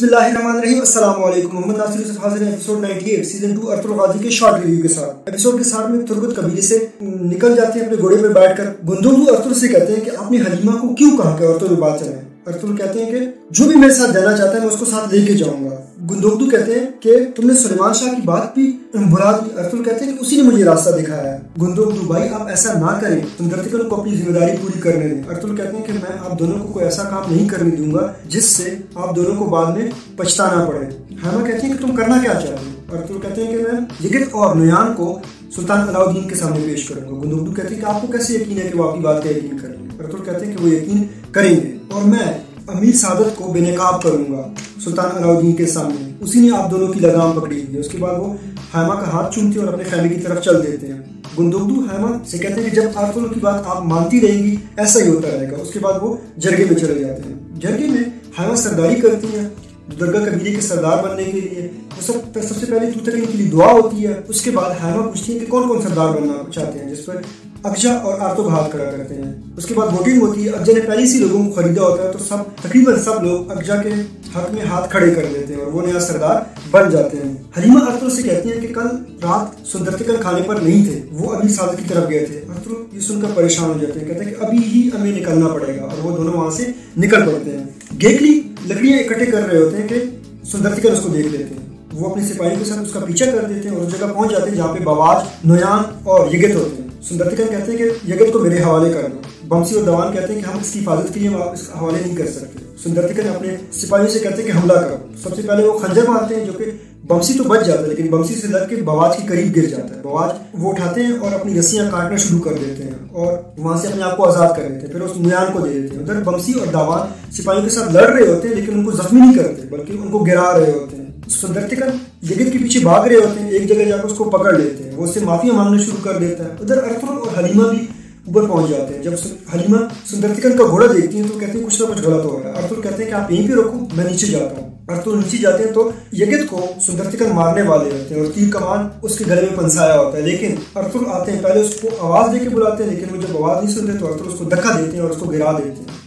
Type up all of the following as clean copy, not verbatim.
बिस्मिल्लाहिर्रहमानिर्रहीम। अस्सलाम वालेकुम। मोहम्मद नासिर यूसुफ हाजिर है एपिसोड 98 सीजन 2 अर्तुगरुल गाजी के शॉर्ट रिव्यू के साथ। एपिसोड के साथ में तुर्गत कबीले से निकल जाते हैं अपने घोड़े पर बैठकर। गुंदुगदू अर्तुगरुल से कहते हैं कि आपने हलीमा को क्यों कहा कि अर्तुगरुल बात चले। अर्तुगरुल कहते हैं कि जो भी मेरे साथ जाना चाहता है मैं उसको साथ लेके जाऊंगा। गुंदुगदू कहते हैं कि तुमने सुलेमान शाह की बात भी भुला दी। अर्तुगरुल कहते हैं कि उसी ने मुझे रास्ता दिखाया है। गुंदुगदू भाई आप ऐसा ना करें, तुम दर्तिकल को अपनी जिम्मेदारी पूरी करने दें। अर्तुगरुल कहते हैं कि मैं आप दोनों को कोई ऐसा काम नहीं करने दूंगा जिससे आप दोनों को बाद में पछताना पड़े। हैमा कहती है कि तुम करना क्या चाहते हो। अर्तुगरुल कहते हैं कि मैं यगित और नुयान को सुल्तान अलाउद्दीन के सामने पेश करूंगा। गुंदुगदू कहते हैं कि आपको कैसे यकीन है कि वो आपकी बात का यकीन करेंगे। अर्तुगरुल कहते हैं कि वो यकीन करेंगे और मैं अमीर सादत को बेनकाब करूंगा सुल्तान अलाउद्दीन के सामने। उसी ने आप दोनों की लगाम पकड़ी हुई है। उसके बाद वो हैमा का हाथ चूमते हैं और अपने खैमे की तरफ चल देते हैं। गुंदुगदू हैमा से कहते हैं कि जब अर्तुगरुल की बात आप मानती रहेंगी ऐसा ही होता रहेगा। उसके बाद वो जरगे में चले जाते हैं। जरगे में हैमा सरदारी करती है दरगाह कबीले के सरदार बनने के लिए। वो सबसे पहले तूतरने के लिए दुआ होती है। उसके बाद हैमा पूछती है कि कौन कौन सरदार बनना चाहते हैं, जिस पर अगजा और आर्तुग हाथ खड़ा करते हैं। उसके बाद वोटिंग होती है। अगजा ने पहले से लोगों को खरीदा होता है तो तकरीबन सब लोग अगजा के हक में हाथ खड़े कर देते हैं और वो नया सरदार बन जाते हैं। हलीमा अर्तुगरुल से कहती है कि कल रात सुंदरतिकल खाने पर नहीं थे, वो अमीर सादत की तरफ गए थे। अर्तुगरुल ये सुनकर परेशान हो जाते हैं, कहते हैं कि अभी ही हमें निकलना पड़ेगा और वो दोनों वहां से निकल पड़ते हैं। गेकली लकड़ियां इकट्ठे कर रहे होते हैं कि सुंदरतिकल उसको देख लेते हैं। वो अपने सिपाहियों के साथ उसका पीछा कर देते हैं और उस जगह पहुंच जाते हैं जहाँ पे बवाज, नोयान और यगित होते हैं। सुंदरतिकल कहते हैं कि यगित को मेरे हवाले कर दो। बमसी और दवान कहते हैं कि हम इसकी हिफाजत के लिए वापस हवाले नहीं कर सकते। सुंदरतिकल अपने सिपाहियों से कहते हैं कि हमला करो। सबसे पहले वो खंजर मारते हैं जो कि बमसी तो बच जाता है लेकिन बमसी से लग के बवाज के करीब गिर जाता है। बवाज वो उठाते हैं और अपनी रस्सियां काटना शुरू कर देते हैं और वहां से अपने आप को आजाद कर लेते हैं। फिर उस नुयान को दे देते हैं। उधर बमसी और दावान सिपाहियों के साथ लड़ रहे होते हैं लेकिन उनको जख्मी नहीं करते बल्कि उनको गिरा रहे होते हैं। सुंदरतिकल यगित के पीछे भाग रहे होते हैं। एक जगह जाकर उसको पकड़ लेते हैं। वो उससे माफिया मांगना शुरू कर देता है। उधर अर्तुगरुल और हलीमा भी ऊपर पहुंच जाते हैं। जब हलीमा सुंदरतिकल का घोड़ा देखती है तो कहते हैं कुछ ना कुछ गलत हो रहा है। अर्तुगरुल कहते हैं कि आप यहीं पे रोको, मैं नीचे जाता हूँ। अर्तुगरुल नीचे जाते हैं तो यगित को सुंदरतिकल मारने वाले होते हैं और तीर कमान उसके गले में फंसाया होता है। लेकिन अर्तुगरुल आते हैं, पहले उसको आवाज देके बुलाते हैं लेकिन वो जब आवाज नहीं सुनते तो अर्तुगरुल उसको धक्का देते हैं और उसको गिरा देते हैं।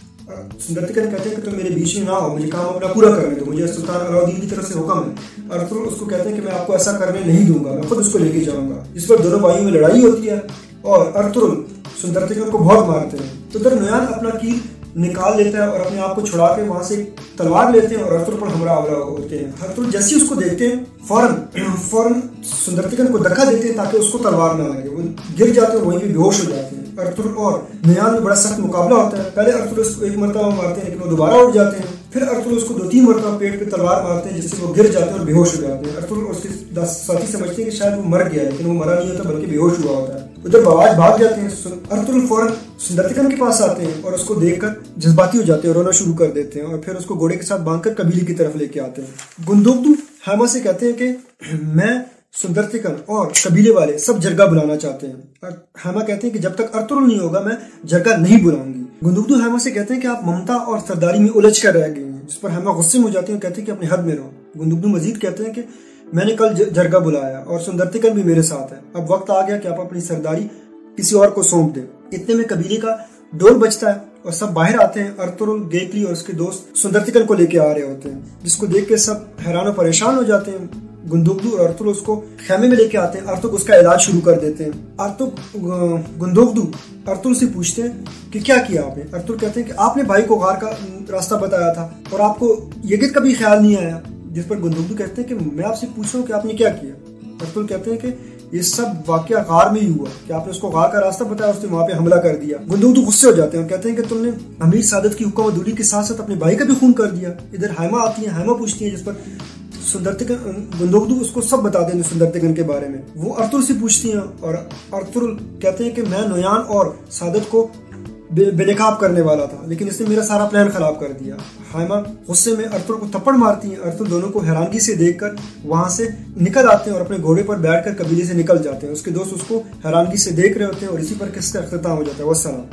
सुंदरतिकल कहते हैं कि तुम मेरे बीच में ना हो, मुझे काम अपना पूरा करने दो, मुझे सुल्तान अलाउद्दीन की तरफ से हुक्म है। अर्तुगरुल उसको कहते हैं कि मैं आपको ऐसा करने नहीं दूंगा, मैं खुद उसको लेके जाऊंगा। इस पर दोनों भाइयों में लड़ाई होती है और अर्तुगरुल सुंदरतिकल को बहुत मारते हैं। तो उधर नुयान अपना कील निकाल लेता है और अपने आप को छुड़ा के वहां से तलवार लेते हैं और अर्तुगरुल पर हमला होते हैं। अर्तुगरुल जैसे उसको देखते हैं फौरन सुंदरतिकल को धक्का देते हैं ताकि उसको तलवार ना लगे। वो गिर जाते हैं, वहीं पे बेहोश हो जाते हैं। अर्तुगरुल और नुयान में बड़ा सख्त मुकाबला होता है। पहले अर्तुगरुल उसको एक मरतबा मारते हैं लेकिन वो दोबारा उठ जाते हैं। फिर अर्तुगरुल उसको 2-3 मरतबा पेट पे तलवार मारते हैं जिससे वो गिर जाते हैं और बेहोश हो जाते हैं। अर्तुगरुल और उसके साथी समझते हैं कि शायद वो मर गया है लेकिन वो मरा नहीं होता बल्कि बेहोश हुआ होता है। उधर बवाज भाग जाते हैं। अर्तुगरुल फौरन सुंदरतिकल के पास आते हैं और उसको देखकर जज्बाती हो जाते हैं और रोना शुरू कर देते हैं और फिर उसको घोड़े के साथ बांधकर कबीले की तरफ लेके आते हैं। गुंदुगदू हैमा से कहते हैं कि मैं सुंदरतिकल और कबीले वाले सब जरगा बुलाना चाहते हैं। हैमा कहते हैं कि जब तक अर्तुगरुल नहीं होगा मैं जरगा नहीं बुलाऊंगी। गुंदुगदू हैमा से कहते हैं कि आप ममता और सरदारी में उलझ कर रह गई हैं, जिस पर हैमा गुस्से में हो जाती है, कहते हैं कि अपने हद में रहो। गुंदुगदू मजीद कहते हैं कि मैंने कल जरगा बुलाया और सुंदरतिकल भी मेरे साथ है। अब वक्त आ गया कि आप अपनी सरदारी किसी और को सौंप दें। इतने में कबीले का डोल बजता है और सब बाहर आते हैं। अर्तुगरुल, गेकली और उसके दोस्त सुंदरतिकल को लेके आ रहे होते हैं, जिसको देख के सब हैरान और परेशान हो जाते हैं। गुंदुगदू और अर्तुगरुल उसको खेमे में लेके आते हैं। अर्तुगरुल उसका इलाज शुरू कर देते हैं। गुंदुगदू अर्तुगरुल से पूछते हैं कि क्या किया आपने। अर्तुगरुल कहते हैं कि आपने भाई को गार का रास्ता बताया था और आपको यगित का भी ख्याल नहीं आया। जिस पर गुंदुगदू कहते हैं कि मैं आपसे पूछ रहा हूँ कि आपने क्या किया। अर्तुगरुल कहते हैं कि ये सब वाकया गार में ही हुआ कि आपने उसको गार का रास्ता बताया, उसने वहां पे हमला कर दिया। गुंदुगदू गुस्से हो जाते हैं और कहते हैं कि तुमने अमीर सादत की हुक्म अदूली के साथ साथ अपने भाई का भी खून कर दिया। इधर हैमा आती है। हैमा पूछती है, जिस पर सुंदरतिकल गुंदुगदू उसको सब बता देंगे सुंदरतिकल के बारे में। वो अर्तुगरुल से पूछती हैं और अर्तुगरुल कहते हैं कि मैं नुयान और सादत को बेनकाब करने वाला था लेकिन इसने मेरा सारा प्लान खराब कर दिया। हैमा गुस्से में अर्तुगरुल को थप्पड़ मारती है। अर्तुगरुल दोनों को हैरानगी से देखकर वहां से निकल आते हैं और अपने घोड़े पर बैठकर कबीले से निकल जाते हैं। उसके दोस्त उसको हैरानगी से देख रहे होते हैं और इसी पर किसका अख्तिताम हो जाता है। वस्सलाम।